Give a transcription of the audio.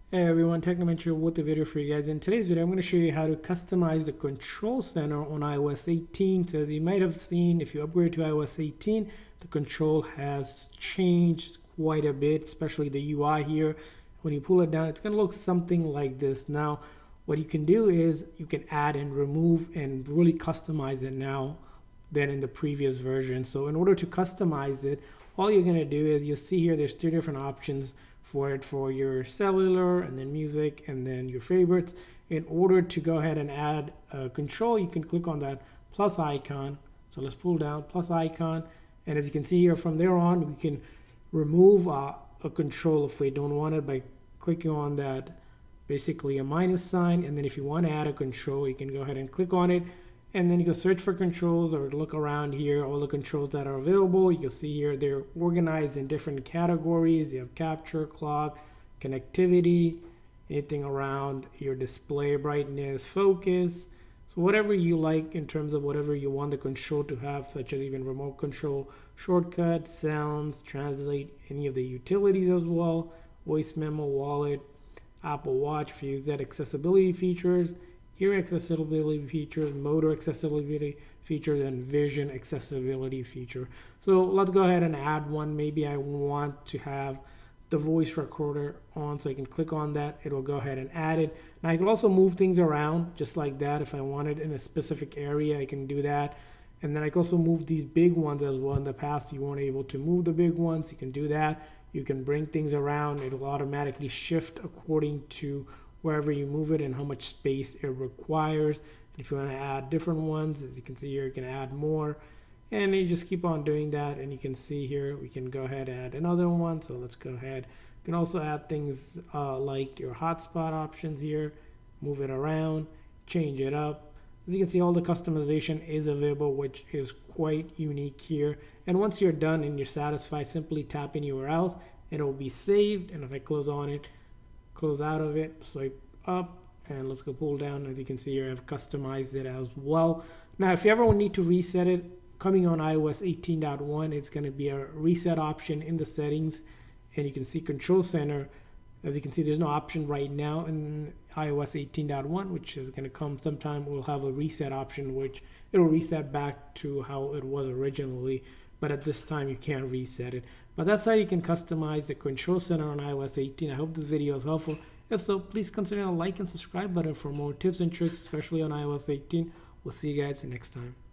Hey everyone, Technomentary with a video for you guys. In today's video, I'm going to show you how to customize the control center on iOS 18. So as you might have seen, if you upgrade to iOS 18, the control has changed quite a bit, especially the UI here. When you pull it down, it's going to look something like this. Now, what you can do is you can add and remove and really customize it now than in the previous version. So in order to customize it, all you're going to do is you'll see here there's two different options for it, for your cellular and then music and then your favorites. In order to go ahead and add a control, you can click on that plus icon. So let's pull down plus icon, and as you can see here, from there on we can remove a control if we don't want it by clicking on that, basically a minus sign. And then if you want to add a control, you can go ahead and click on it, and then you can search for controls or look around here, all the controls that are available. You can see here they're organized in different categories. You have capture, clock, connectivity, anything around your display brightness, focus. So whatever you like in terms of whatever you want the control to have, such as even remote control, shortcuts, sounds, translate, any of the utilities as well, voice memo, wallet, Apple Watch, if you use that, accessibility features, hearing accessibility features, motor accessibility features, and vision accessibility feature. So let's go ahead and add one. Maybe I want to have the voice recorder on, so I can click on that. It will go ahead and add it. Now I can also move things around just like that. If I wanted in a specific area, I can do that. And then I can also move these big ones as well. In the past, you weren't able to move the big ones. You can do that. You can bring things around. It'll automatically shift according to wherever you move it and how much space it requires. And if you want to add different ones, as you can see here, you can add more, and you just keep on doing that. And you can see here we can go ahead and add another one. So let's go ahead. You can also add things like your hotspot options here, move it around, change it up. As you can see, all the customization is available, which is quite unique here. And once you're done and you're satisfied, simply tap anywhere else, it will be saved. And if I close on it, close out of it, swipe up, and let's go pull down. As you can see here, I've customized it as well. Now, if you ever need to reset it, coming on iOS 18.1, it's going to be a reset option in the settings, and you can see Control Center. As you can see, there's no option right now in iOS 18.1, which is going to come sometime. We'll have a reset option, which it will reset back to how it was originally, but at this time you can't reset it. But that's how you can customize the Control Center on iOS 18. I hope this video is helpful. If so, please consider the like and subscribe button for more tips and tricks, especially on iOS 18. We'll see you guys next time.